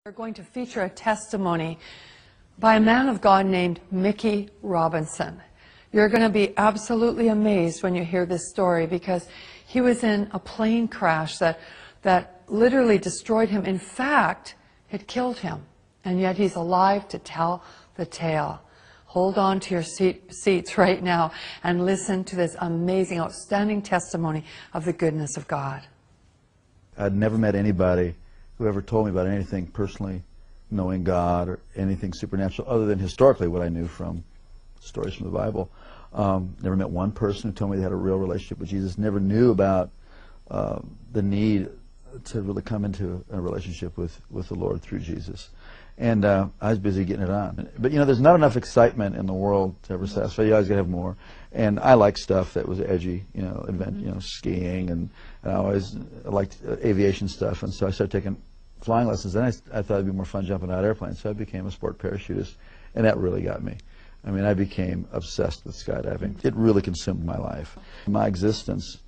We're going to feature a testimony by a man of God named Mickey Robinson. You're going to be absolutely amazed when you hear this story, because he was in a plane crash that literally destroyed him. In fact, it killed him. And yet he's alive to tell the tale. Hold on to your seats right now and listen to this amazing, outstanding testimony of the goodness of God. I'd never met anybody who ever told me about anything personally knowing God or anything supernatural other than historically what I knew from stories from the Bible. Never met one person who told me they had a real relationship with Jesus. Never knew about the need to really come into a relationship with the Lord through Jesus. And I was busy getting it on. But you know, there's not enough excitement in the world to ever satisfy. You always gotta have more. And I like stuff that was edgy, you know, skiing, and I always liked aviation stuff. And so I started taking flying lessons. Then I thought it'd be more fun jumping out of airplanes. So I became a sport parachutist, and that really got me. I mean, I became obsessed with skydiving. It really consumed my life. My existence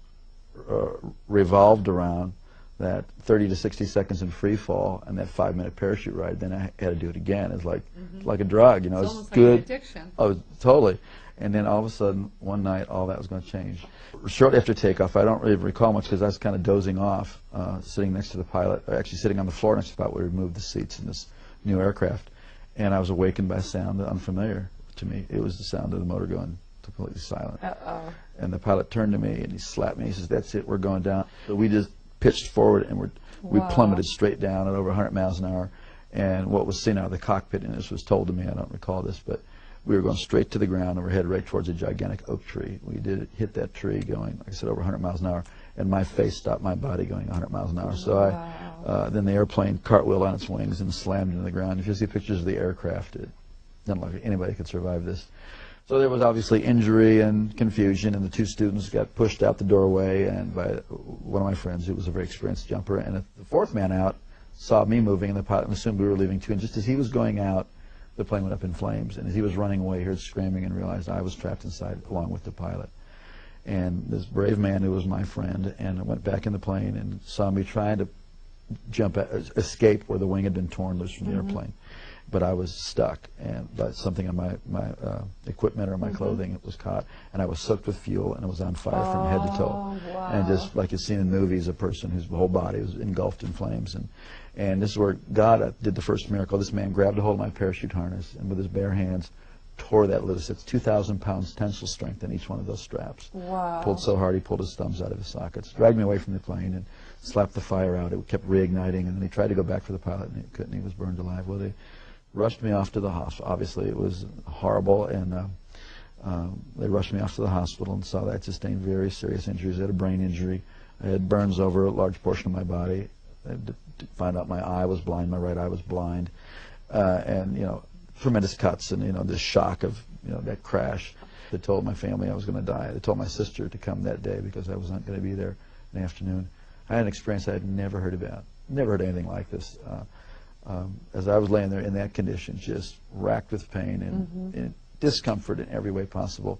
revolved around that 30 to 60 seconds in free fall and that 5-minute parachute ride. Then I had to do it again. It's like like a drug, you know. It's almost good. Like an addiction. Oh, totally. And then all of a sudden, one night, all that was going to change. Shortly after takeoff, I don't really recall much because I was kind of dozing off, sitting next to the pilot, or actually sitting on the floor next to the pilot where we moved the seats in this new aircraft. And I was awakened by a sound unfamiliar to me. It was the sound of the motor going completely silent. Uh-oh. And the pilot turned to me and he slapped me. He says, "That's it, we're going down." So we just pitched forward and we plummeted straight down at over 100 miles an hour. And what was seen out of the cockpit, and this was told to me, I don't recall this, but we were going straight to the ground and we're headed right towards a gigantic oak tree. We did hit that tree going, like I said, over 100 miles an hour, and my face stopped my body going 100 miles an hour. So then the airplane cartwheeled on its wings and slammed into the ground. If you see pictures of the aircraft, it doesn't look like anybody could survive this. So there was obviously injury and confusion, and the two students got pushed out the doorway and by one of my friends who was a very experienced jumper, and the fourth man out saw me moving, and the pilot assumed we were leaving too, and just as he was going out, the plane went up in flames, and as he was running away, he heard screaming and realized I was trapped inside along with the pilot. And this brave man who was my friend and went back in the plane and saw me trying to escape where the wing had been torn loose from the airplane. But I was stuck, and by something on my equipment or my clothing, it was caught, and I was soaked with fuel, and it was on fire from head to toe. Wow. And just like you've seen in movies, a person whose whole body was engulfed in flames. And this is where God did the first miracle. This man grabbed a hold of my parachute harness and with his bare hands tore that loose. It's 2,000 pounds tensile strength in each one of those straps. Wow. Pulled so hard he pulled his thumbs out of his sockets. Dragged me away from the plane and slapped the fire out. It kept reigniting, and then he tried to go back for the pilot, and he couldn't. He was burned alive. Well, they rushed me off to the hospital. Obviously, it was horrible, and they rushed me off to the hospital and saw that I sustained very serious injuries. I had a brain injury. I had burns over a large portion of my body. I had to find out my eye was blind, my right eye was blind, and you know, tremendous cuts, and you know, this shock of that crash. They told my family I was going to die. They told my sister to come that day because I was not going to be there in the afternoon. I had an experience I had never heard about. Never heard anything like this. As I was laying there in that condition, just racked with pain and discomfort in every way possible,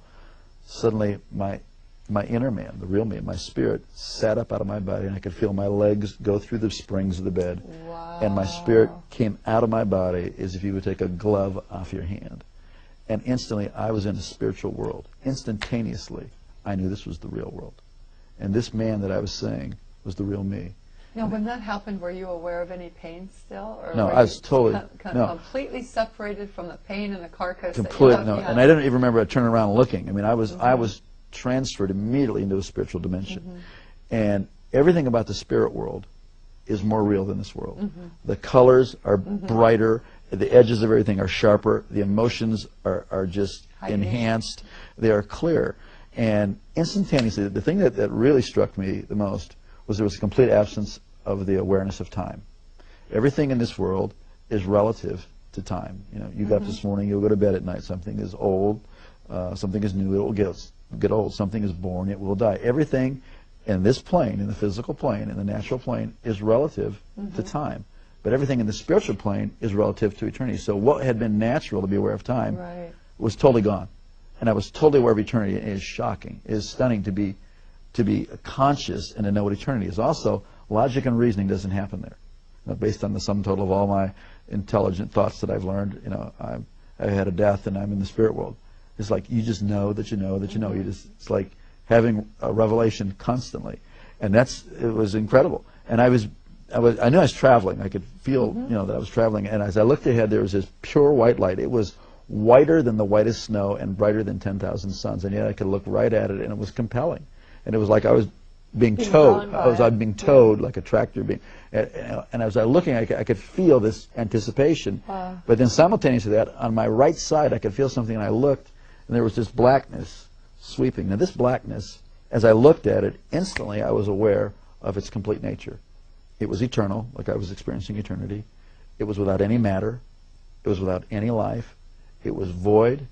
suddenly my inner man, the real me, my spirit, sat up out of my body, and I could feel my legs go through the springs of the bed. Wow. And my spirit came out of my body as if you would take a glove off your hand. And instantly, I was in a spiritual world. Instantaneously, I knew this was the real world. And this man that I was seeing was the real me. Now, when that happened, were you aware of any pain still? Or no, were I was you totally completely separated from the pain and the carcass? Completely, no. And I didn't even remember turning around and looking. I mean, I was transferred immediately into a spiritual dimension. And everything about the spirit world is more real than this world. The colors are brighter, the edges of everything are sharper, the emotions are just enhanced, they are clear. And instantaneously, the thing that really struck me the most was there was a complete absence of the awareness of time. Everything in this world is relative to time. You know, you got up this morning, you'll go to bed at night, something is old, something is new, it will get old, something is born, it will die. Everything in this plane, in the physical plane, in the natural plane, is relative to time. But everything in the spiritual plane is relative to eternity. So what had been natural to be aware of time was totally gone. And I was totally aware of eternity. It is shocking. It is stunning to be conscious and to know what eternity is. Also, logic and reasoning doesn't happen there. based on the sum total of all my intelligent thoughts that I've learned. I had a death and I'm in the spirit world. It's like you just know that you know that you know. It's like having a revelation constantly, and it was incredible. And I knew I was traveling. I could feel that I was traveling. And as I looked ahead, there was this pure white light. It was whiter than the whitest snow and brighter than 10,000 suns. And yet I could look right at it, and it was compelling. And it was like I was being towed. I was being towed like a tractor being. And as I was looking, I could feel this anticipation. Wow. But then simultaneously to that, on my right side, I could feel something, and I looked, and there was this blackness sweeping. Now this blackness, as I looked at it, instantly I was aware of its complete nature. It was eternal, like I was experiencing eternity. It was without any matter. It was without any life. It was void,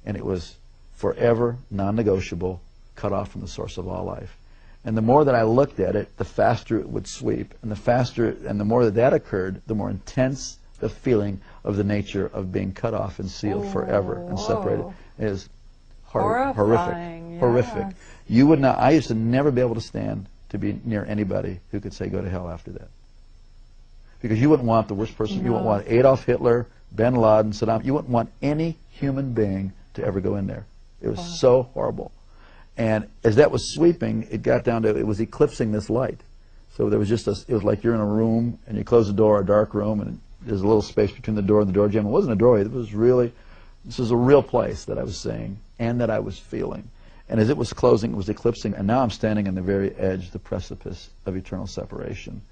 and it was forever non-negotiable, cut off from the source of all life. And the more that I looked at it, the faster it would sweep. And the more that occurred, the more intense the feeling of the nature of being cut off and sealed forever and separated. It is horrific. Yes. Horrific. You would not. I used to never be able to stand to be near anybody who could say go to hell after that. Because you wouldn't want the worst person. No. You wouldn't want Adolf Hitler, bin Laden, Saddam. You wouldn't want any human being to ever go in there. It was so horrible. And as that was sweeping, it got down to, it was eclipsing this light. So there was just it was like you're in a room and you close the door, a dark room, and there's a little space between the door and the door jamb. It wasn't a doorway. It was really, this was a real place that I was seeing and that I was feeling. And as it was closing, it was eclipsing, and now I'm standing on the very edge, the precipice of eternal separation.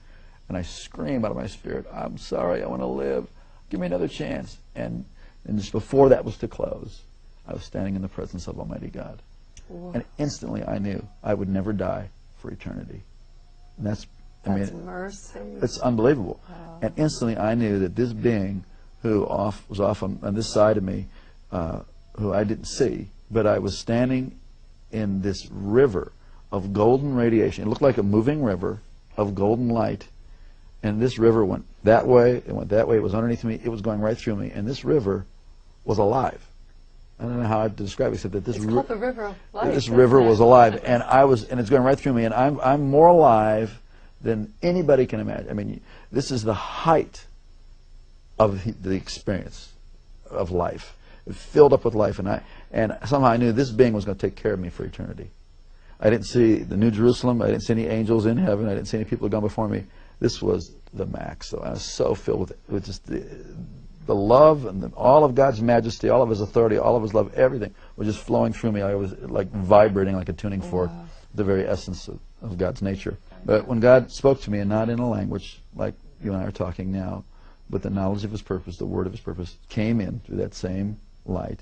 And I scream out of my spirit, I'm sorry, I want to live. Give me another chance. And just before that was to close, I was standing in the presence of Almighty God. Whoa. And instantly I knew I would never die for eternity. And that's mercy. It's unbelievable. Wow. And instantly I knew that this being who was off on this side of me, who I didn't see, but I was standing in this river of golden radiation. It looked like a moving river of golden light. And this river went that way, it went that way, it was underneath me, it was going right through me. And this river was alive. I don't know how to describe it, except that this called the river of life. This river was alive, and it's going right through me, and I'm more alive than anybody can imagine. I mean, this is the height of the experience of life. It filled up with life, and somehow I knew this being was going to take care of me for eternity. I didn't see the New Jerusalem. I didn't see any angels in heaven. I didn't see any people who had gone before me. This was the max. So I was so filled with just the love and all of God's majesty, all of His authority, all of His love, everything was just flowing through me. I was like vibrating like a tuning fork, the very essence of God's nature. But when God spoke to me, and not in a language like you and I are talking now, but the knowledge of His purpose, the word of His purpose, came in through that same light.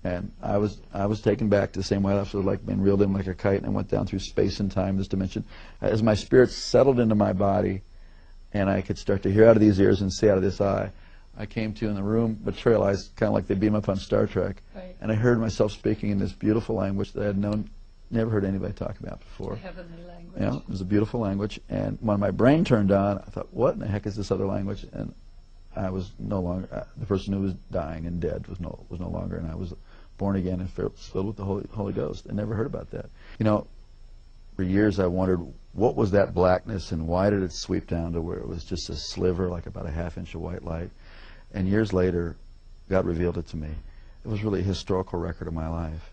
And I was taken back to the same way I was like being reeled in like a kite, and I went down through space and time, this dimension. As my spirit settled into my body, and I could start to hear out of these ears and see out of this eye, I came to in the room, materialized kind of like they beam up on Star Trek, and I heard myself speaking in this beautiful language that I had never heard anybody talk about before. Heavenly language. You know, it was a beautiful language, and when my brain turned on, I thought, what in the heck is this other language? And I was no longer, the person who was dying and dead was no longer, and I was born again and filled with the Holy Ghost. I never heard about that. You know, for years I wondered, what was that blackness, and why did it sweep down to where it was just a sliver, like about a half-inch of white light? And years later, God revealed it to me. It was really a historical record of my life.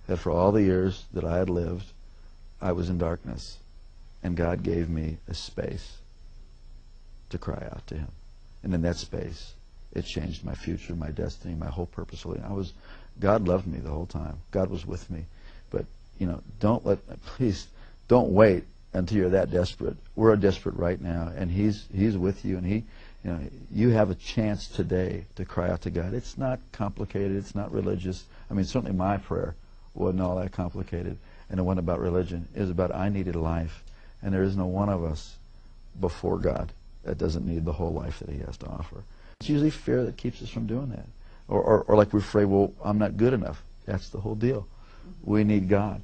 That for all the years that I had lived, I was in darkness. And God gave me a space to cry out to Him. And in that space, it changed my future, my destiny, my whole purpose. God loved me the whole time. God was with me. But, you know, please don't wait until you're that desperate. We're desperate right now, and He's with you, and you have a chance today to cry out to God. It's not complicated. It's not religious. I mean, certainly my prayer wasn't all that complicated, and it wasn't about religion. It was about I needed life, and there is no one of us before God that doesn't need the whole life that He has to offer. It's usually fear that keeps us from doing that. Or like we're afraid, well, I'm not good enough. That's the whole deal. We need God.